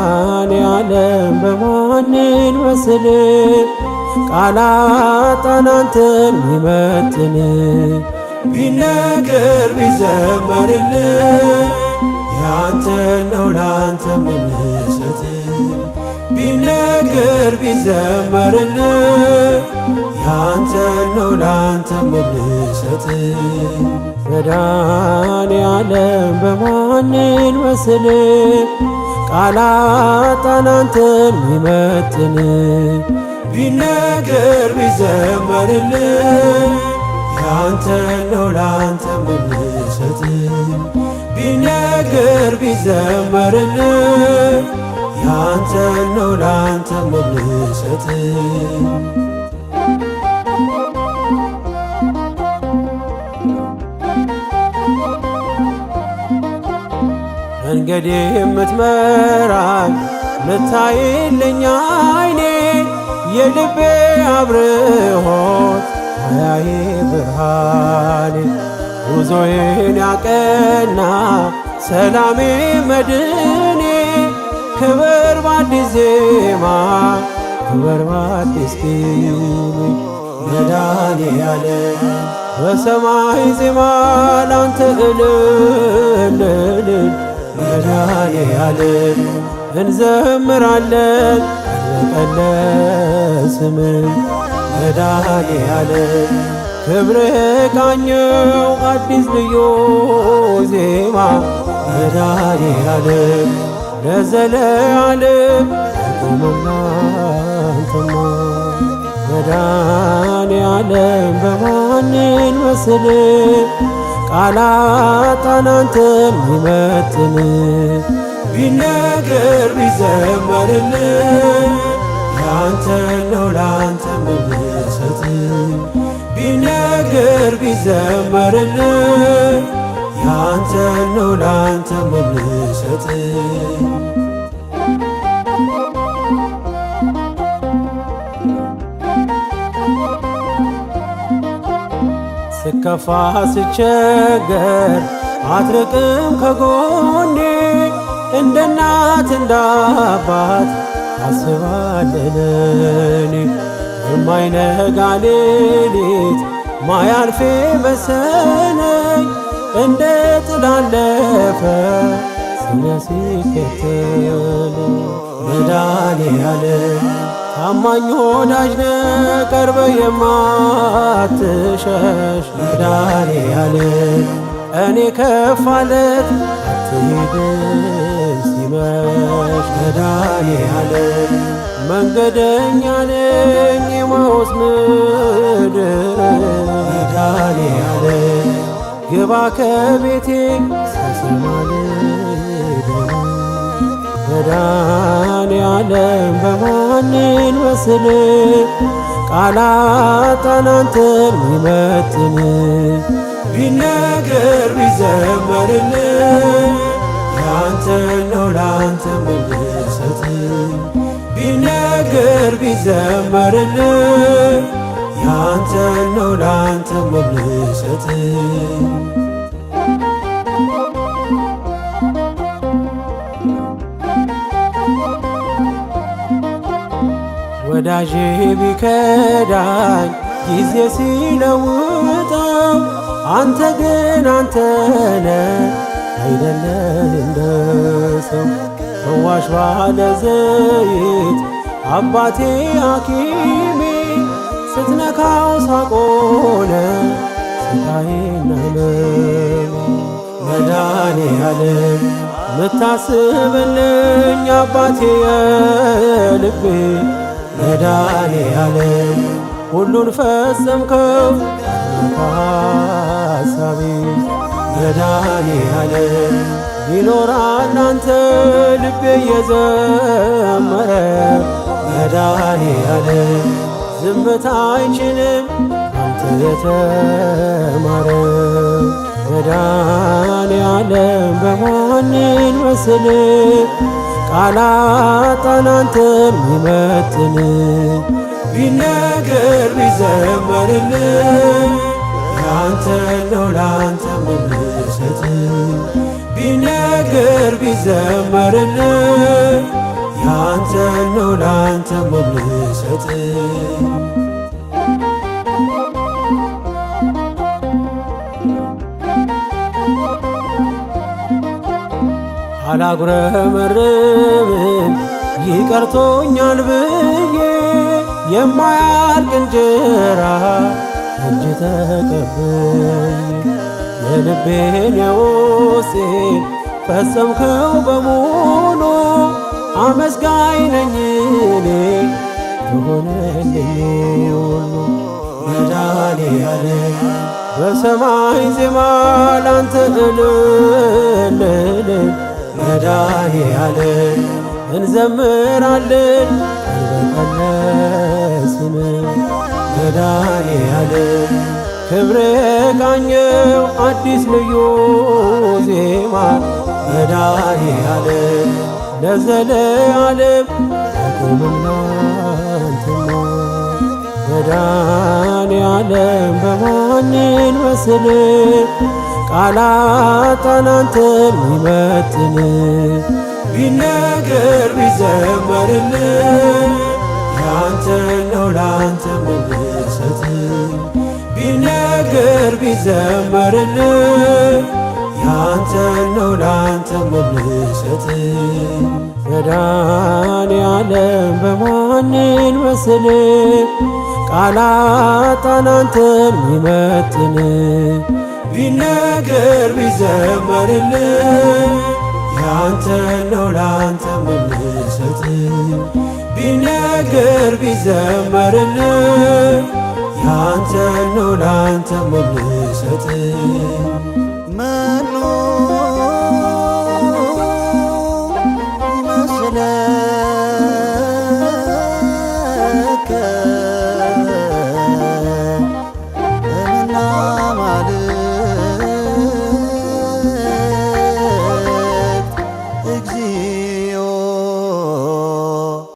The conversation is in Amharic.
መድኃኔዓለም በማንን መስል ቃላት አንተን ሚመጥን ቢነገር ቢዘመርልን ያንተ ነው ላንተ ምንሰጥ ቢነገር ቢዘመርልን ያንተ ነው ላንተ ምንሰጥ መድኃኔዓለም በማንን መስል ቃላት አንተን ሚመጥን ቢነገር ቢዘመርልን ያንተ ነው ላንተ ምንሰጥ ቢነገር ቢዘመርልን ያንተ ነው ላንተ ምንሰጥ መንገዴ የምትመራኝ ምታይልኝ አይኔ የልቤ አብርሆት አያዬ ብርሃኔ ጉዞዬን ያቀና ሰላሜ መድኔ ክብር በአዲስ ዜማ ክብር በአዲስ ቅኔ መድኃኔዓለም በሰማይ ዜማ ላንተ እልል መድኃኔዓለም እንዘምራለን ቀን ለስምህ መድኃኔዓለም ክብርህ ቃኘው አዲስ ልዩ ዜማ መድኃኔዓለም ለዘለዓለም አንተማ መድኃኔዓለም በማንን መስል ቃላት አንተን ሚመጥን ቢነገር ቢዘመርልን ያንተ ነው ላንተ ምንሰጥ ቢነገር ቢዘመርልን ያንተ ነው ላንተ ምንሰጥ ስከፋ ስቸገር አትርቅም ከጎኔ እንደ እናት እንደ አባት ታስባለህ የማይነጋ ሌሊት ማያልፌ በሰነኝ እንደ ጥላ አለፈ ስሜ ሲከተል መድኃኔዓለም ታማኝ ወዳጅ ነህ ቀርበህ የማትሸሽ መድኃኔዓለም እኔ ከፋለት አትሄድም ሲመሽ መድኃኔዓለም መንገደኛ ነኝ የማውስ ምድር መድኃኔዓለም ግባ ከቤቴ ሳሰማል መድኃኔዓለም በማንን መስል ቃላት አንተን ሚመጥን ቢነገር ቢዘመርልን ያንተ ነው ላንተ ምንሰጥ ቢነገር ቢዘመርልን ያንተ ነው ላንተ ምንሰጥ ወዳጄ ቢከዳኝ ጊዜ ሲለውጠው አንተ ግን አንተነ አይደለህ እንደ ሰው ፈዋሽ ባለ ዘይት አባቴ ሐኪሜ ስትነካው ሳቆነ ስቃዬና ሕመሜ መድኃኔዓለም ምታስብልኝ አባቴ የልቤ መድኃኔዓለም ሁሉን ፈጸምከው ሐሳቤ መድኃኔዓለም ይኖራል አንተ ልቤ እየዘመረ መድኃኔዓለም ዝምታ አይችልም አንተ የተማረ መድኃኔዓለም በማንን መስል ቃላጣን አንተን ሚመጥን ቢነገር ቢዘመርልን ያንተ ነው ላንተ ምንሰጥ ቢነገር ቢዘመርልን ያንተ ነው ላንተ ምንሰጥ አላጉረመርምም ይቀርቶኛል ብዬ የማያልቅ እንጀራ እጅ ተቀበይ የልቤን የውስጤን ፈጸምከው በሙሉ አመስጋኝ ነኝ እኔ የሆነልኝ ሁሉ መድኃኔዓለም በሰማይ ዜማ ላንተ እልል መድኃኔዓለም እንዘምራለን ቀልበቀለስን መድኃኔዓለም ክብር ቃኘው አዲስ ልዩ ዜማ መድኃኔዓለም ለዘለዓለም አቁምና አንተማ መድኃኔዓለም በማንን መስል ቃላጣን አንተን ሚመጥን ቢነገር ቢዘመርልን ያንተ ነው ላንተ ምንሰጥ ቢነገር ቢዘመርልን ያንተ ነው ላንተ ምንሰጥ መድኃኔዓለም በማንን መስል ቃላጣን አንተን ሚመጥን ቢነገር ቢዘመርልን ያንተ ነው ላንተ ምንሰጥ ቢነገር ቢዘመርልን ያንተ ነው ላንተ ምንሰጥ መኑ